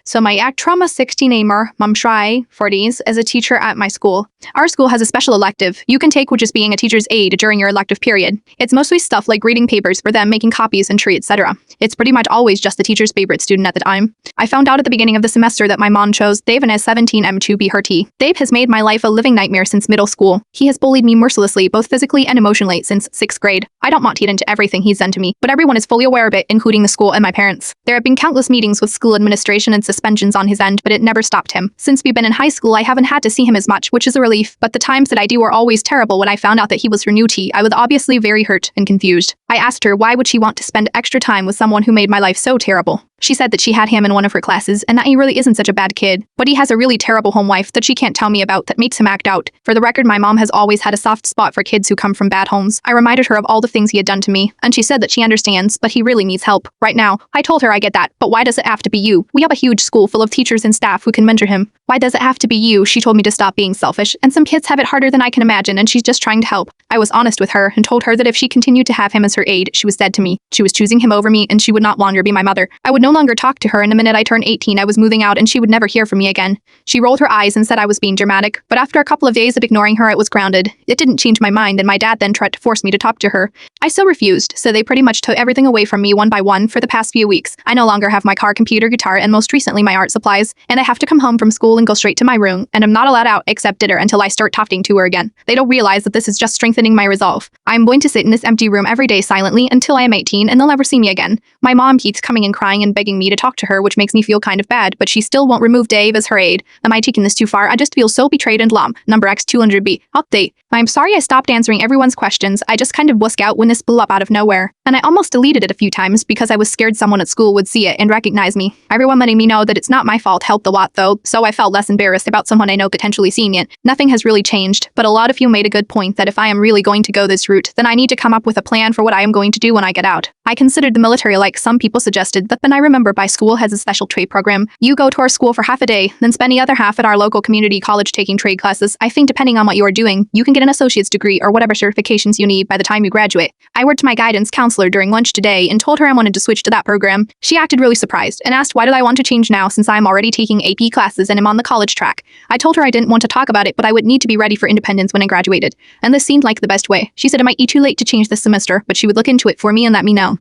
So my trauma 16 Amor, Mamshrai, 40s, is a teacher at my school. Our school has a special elective you can take, which is being a teacher's aide during your elective period. It's mostly stuff like reading papers for them, making copies, entry, etc. It's pretty much always just the teacher's favorite student at the time. I found out at the beginning of the semester that my mom chose Dave and his 17M to be her T. Dave has made my life a living nightmare since middle school. He has bullied me mercilessly, both physically and emotionally, since 6th grade. I don't want to get into everything he's done to me, but everyone is fully aware of it, including the school and my parents. There have been countless meetings with school administration and suspensions on his end, but it never stopped him. Since we've been in high school, I haven't had to see him as much, which is a relief, but the times that I do were always terrible. When I found out that he was her new T, I was obviously very hurt and confused. I asked her why would she want to spend extra time with someone who made my life so terrible. She said that she had him in one of her classes and that he really isn't such a bad kid, but he has a really terrible home life that she can't tell me about that makes him act out. For the record, my mom has always had a soft spot for kids who come from bad homes. I reminded her of all the things he had done to me, and she said that she understands, but he really needs help. Right now, I told her I get that, but why does it have to be you? We have a huge school full of teachers and staff who can mentor him. Why does it have to be you? She told me to stop being selfish, and some kids have it harder than I can imagine, and she's just trying to help. I was honest with her and told her that if she continued to have him as her aide, she was dead to me. She was choosing him over me, and she would not longer be my mother. I would no longer talk to her, and the minute I turned 18, I was moving out, and she would never hear from me again. She rolled her eyes and said I was being dramatic, but after a couple of days of ignoring her, it was grounded. It didn't change my mind, and my dad then tried to force me to talk to her. I still refused, so they pretty much took everything away from me one by one for the past few weeks. I no longer have my car, computer, guitar, and most recently my art supplies, and I have to come home from school and go straight to my room, and I'm not allowed out except dinner until I start talking to her again. They don't realize that this is just strengthening my resolve. I'm going to sit in this empty room every day silently until I am 18, and they'll never see me again. My mom keeps coming and crying and begging me to talk to her, which makes me feel kind of bad, but she still won't remove Dave as her aide. Am I taking this too far? I just feel so betrayed and lom. Number X200B. Update. I'm sorry I stopped answering everyone's questions. I just kind of wussed out when this blew up out of nowhere. And I almost deleted it a few times because I was scared someone at school would see it and recognize me. Everyone letting me know that it's not my fault helped a lot though, so I felt less embarrassed about someone I know potentially seeing it. Nothing has really changed, but a lot of you made a good point that if I am really going to go this route, then I need to come up with a plan for what I am going to do when I get out. I considered the military like some people suggested, but then I remember my school has a special trade program. You go to our school for half a day, then spend the other half at our local community college taking trade classes. I think depending on what you are doing, you can get an associate's degree or whatever certifications you need by the time you graduate. I worked to my guidance counselor during lunch today and told her I wanted to switch to that program. She acted really surprised and asked why did I want to change now since I'm already taking AP classes and am on the college track. I told her I didn't want to talk about it, but I would need to be ready for independence when I graduated. And this seemed like the best way. She said it might be too late to change this semester, but she would look into it for me and let me know.